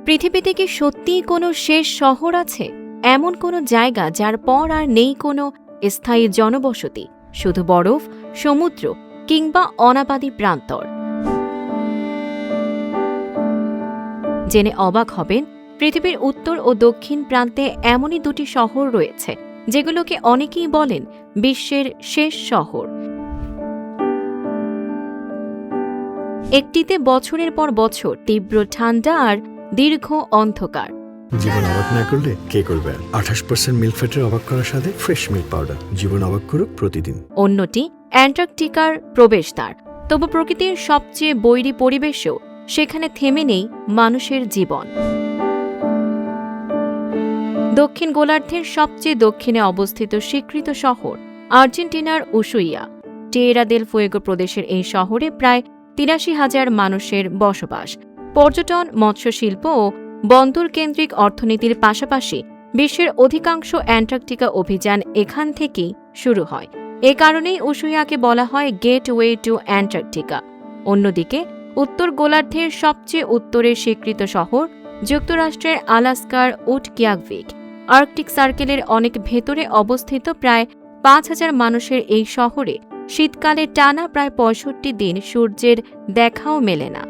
পৃথিবীতে কি সত্যিই কোনো শেষ শহর আছে? এমন কোনো জায়গা যার পর আর নেই কোনো স্থায়ী জনবসতি, শুধু বরফ, সমুদ্র কিংবা অনাবাদী প্রান্তর? জেনে অবাক হবেন, পৃথিবীর উত্তর ও দক্ষিণ প্রান্তে এমনই দুটি শহর রয়েছে যেগুলোকে অনেকেই বলেন বিশ্বের শেষ শহর। একটিতে বছরের পর বছর তীব্র ঠান্ডা আর দীর্ঘ অন্ধকার। জীবন অবাক না করলে কে করবে? 28% মিল্ক ফ্যাটের অবাক করার সাথে ফ্রেশ মিল্ক পাউডার। জীবন অবাক করুক প্রতিদিন। অন্যটি অ্যান্টার্কটিকার প্রবেশদ্বার। তবু প্রকৃতির সবচেয়ে বৈরী পরিবেশেও সেখানে থেমে নেই মানুষের জীবন। দক্ষিণ গোলার্ধের সবচেয়ে দক্ষিণে অবস্থিত স্বীকৃত শহর আর্জেন্টিনার উশুইয়া। টেয়েরা দেল ফুয়েগো প্রদেশের এই শহরে প্রায় ৮৩,০০০ মানুষের বসবাস। পর্যটন, মৎস্যশিল্প ও বন্দর কেন্দ্রিক অর্থনীতির পাশাপাশি বিশ্বের অধিকাংশ অ্যান্টার্কটিকা অভিযান এখান থেকেই শুরু হয়। এ কারণেই উশুইয়াকে বলা হয় গেটওয়ে টু অ্যান্টার্কটিকা। অন্যদিকে উত্তর গোলার্ধের সবচেয়ে উত্তরের স্বীকৃত শহর যুক্তরাষ্ট্রের আলাস্কার উটকিয়াকভিক। আর্কটিক সার্কেলের অনেক ভেতরে অবস্থিত প্রায় ৫,০০০ মানুষের এই শহরে শীতকালে টানা প্রায় ৬৫ দিন সূর্যের দেখাও মেলে না।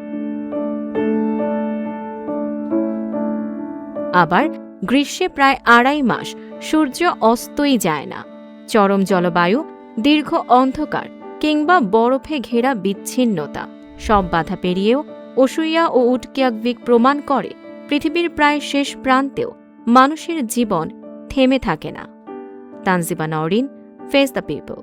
আবার গ্রীষ্মে প্রায় ২.৫ মাস সূর্য অস্তই যায় না। চরম জলবায়ু, দীর্ঘ অন্ধকার কিংবা বরফে ঘেরা বিচ্ছিন্নতা, সব বাধা পেরিয়েও উশুইয়া ও উটকিয়াকভিক প্রমাণ করে পৃথিবীর প্রায় শেষ প্রান্তেও মানুষের জীবন থেমে থাকে না। Tanjiba Nowrin, face the people.